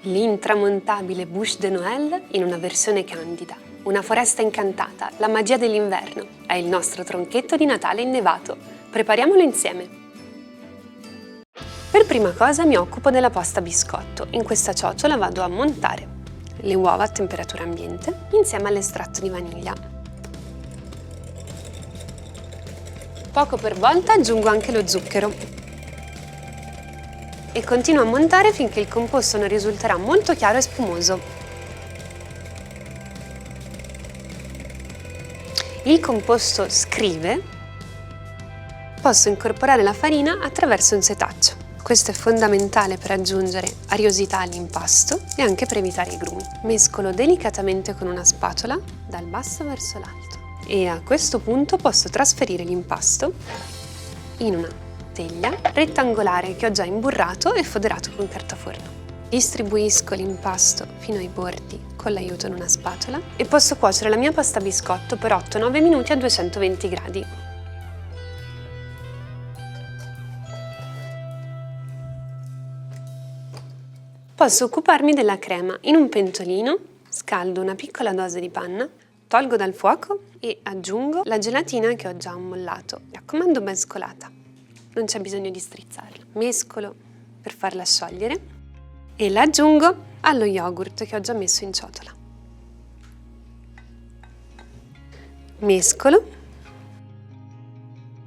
L'intramontabile Bûche de Noël in una versione candida. Una foresta incantata, la magia dell'inverno. È il nostro tronchetto di Natale innevato. Prepariamolo insieme. Per prima cosa mi occupo della pasta biscotto. In questa ciotola vado a montare le uova a temperatura ambiente insieme all'estratto di vaniglia. Poco per volta aggiungo anche lo zucchero e continuo a montare finché il composto non risulterà molto chiaro e spumoso. Il composto scrive. Posso incorporare la farina attraverso un setaccio. Questo è fondamentale per aggiungere ariosità all'impasto e anche per evitare i grumi. Mescolo delicatamente con una spatola dal basso verso l'alto e a questo punto posso trasferire l'impasto in una teglia rettangolare che ho già imburrato e foderato con carta forno. Distribuisco l'impasto fino ai bordi con l'aiuto di una spatola e posso cuocere la mia pasta biscotto per 8-9 minuti a 220 gradi. Posso occuparmi della crema. In un pentolino scaldo una piccola dose di panna, tolgo dal fuoco e aggiungo la gelatina che ho già ammollato. Mi raccomando, ben scolata. Non c'è bisogno di strizzarla. Mescolo per farla sciogliere e la aggiungo allo yogurt che ho già messo in ciotola. Mescolo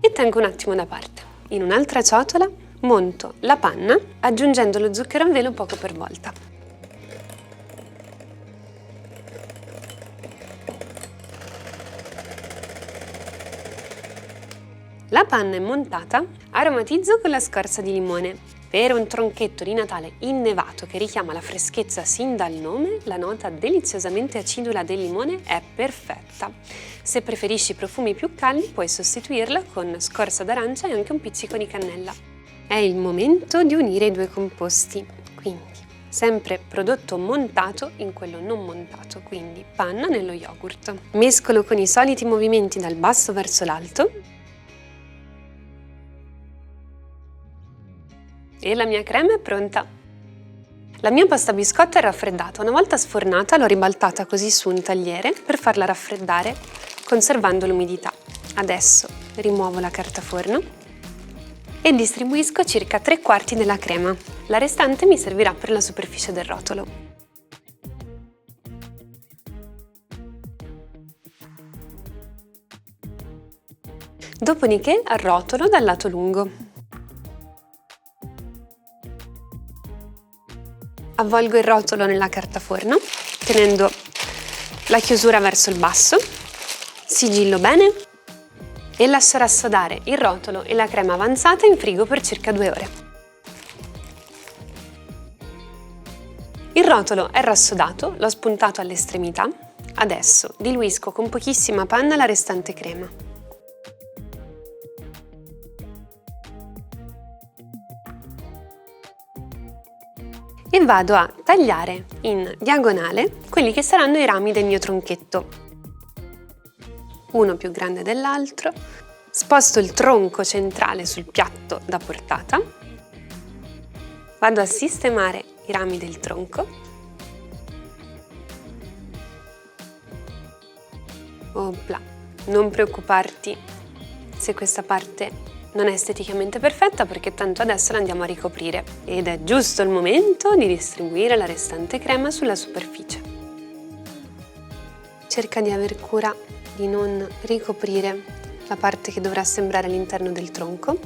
e tengo un attimo da parte. In un'altra ciotola monto la panna aggiungendo lo zucchero a velo poco per volta. La panna è montata, aromatizzo con la scorza di limone. Per un tronchetto di Natale innevato che richiama la freschezza sin dal nome, la nota deliziosamente acidula del limone è perfetta. Se preferisci profumi più calmi, puoi sostituirla con scorza d'arancia e anche un pizzico di cannella. È il momento di unire i due composti, quindi sempre prodotto montato in quello non montato, quindi panna nello yogurt. Mescolo con i soliti movimenti dal basso verso l'alto e la mia crema è pronta. La mia pasta biscotto è raffreddata. Una volta sfornata l'ho ribaltata così su un tagliere per farla raffreddare conservando l'umidità. Adesso rimuovo la carta forno e distribuisco circa 3/4 della crema. La restante mi servirà per la superficie del rotolo. Dopodiché arrotolo dal lato lungo. Avvolgo il rotolo nella carta forno, tenendo la chiusura verso il basso, sigillo bene e lascio rassodare il rotolo e la crema avanzata in frigo per circa 2 ore. Il rotolo è rassodato, l'ho spuntato all'estremità. Adesso diluisco con pochissima panna la restante crema. E vado a tagliare in diagonale quelli che saranno i rami del mio tronchetto. Uno più grande dell'altro. Sposto il tronco centrale sul piatto da portata. Vado a sistemare i rami del tronco. Opla, non preoccuparti se questa parte non è esteticamente perfetta perché tanto adesso la andiamo a ricoprire ed è giusto il momento di distribuire la restante crema sulla superficie. Cerca di aver cura di non ricoprire la parte che dovrà sembrare all'interno del tronco.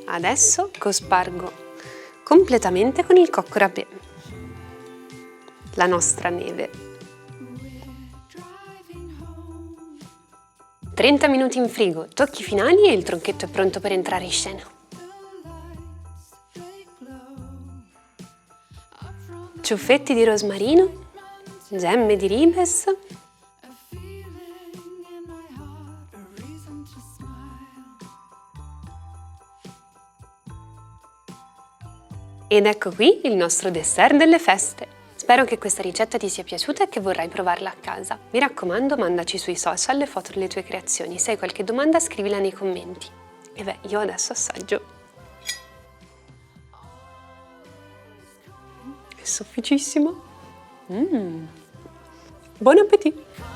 Adesso cospargo completamente con il cocco râpé, la nostra neve. 30 minuti in frigo, tocchi finali e il tronchetto è pronto per entrare in scena. Ciuffetti di rosmarino, gemme di ribes ed ecco qui il nostro dessert delle feste. Spero che questa ricetta ti sia piaciuta e che vorrai provarla a casa. Mi raccomando, mandaci sui social le foto delle tue creazioni. Se hai qualche domanda, scrivila nei commenti. E beh, io adesso assaggio. È sofficissimo. Buon appetito!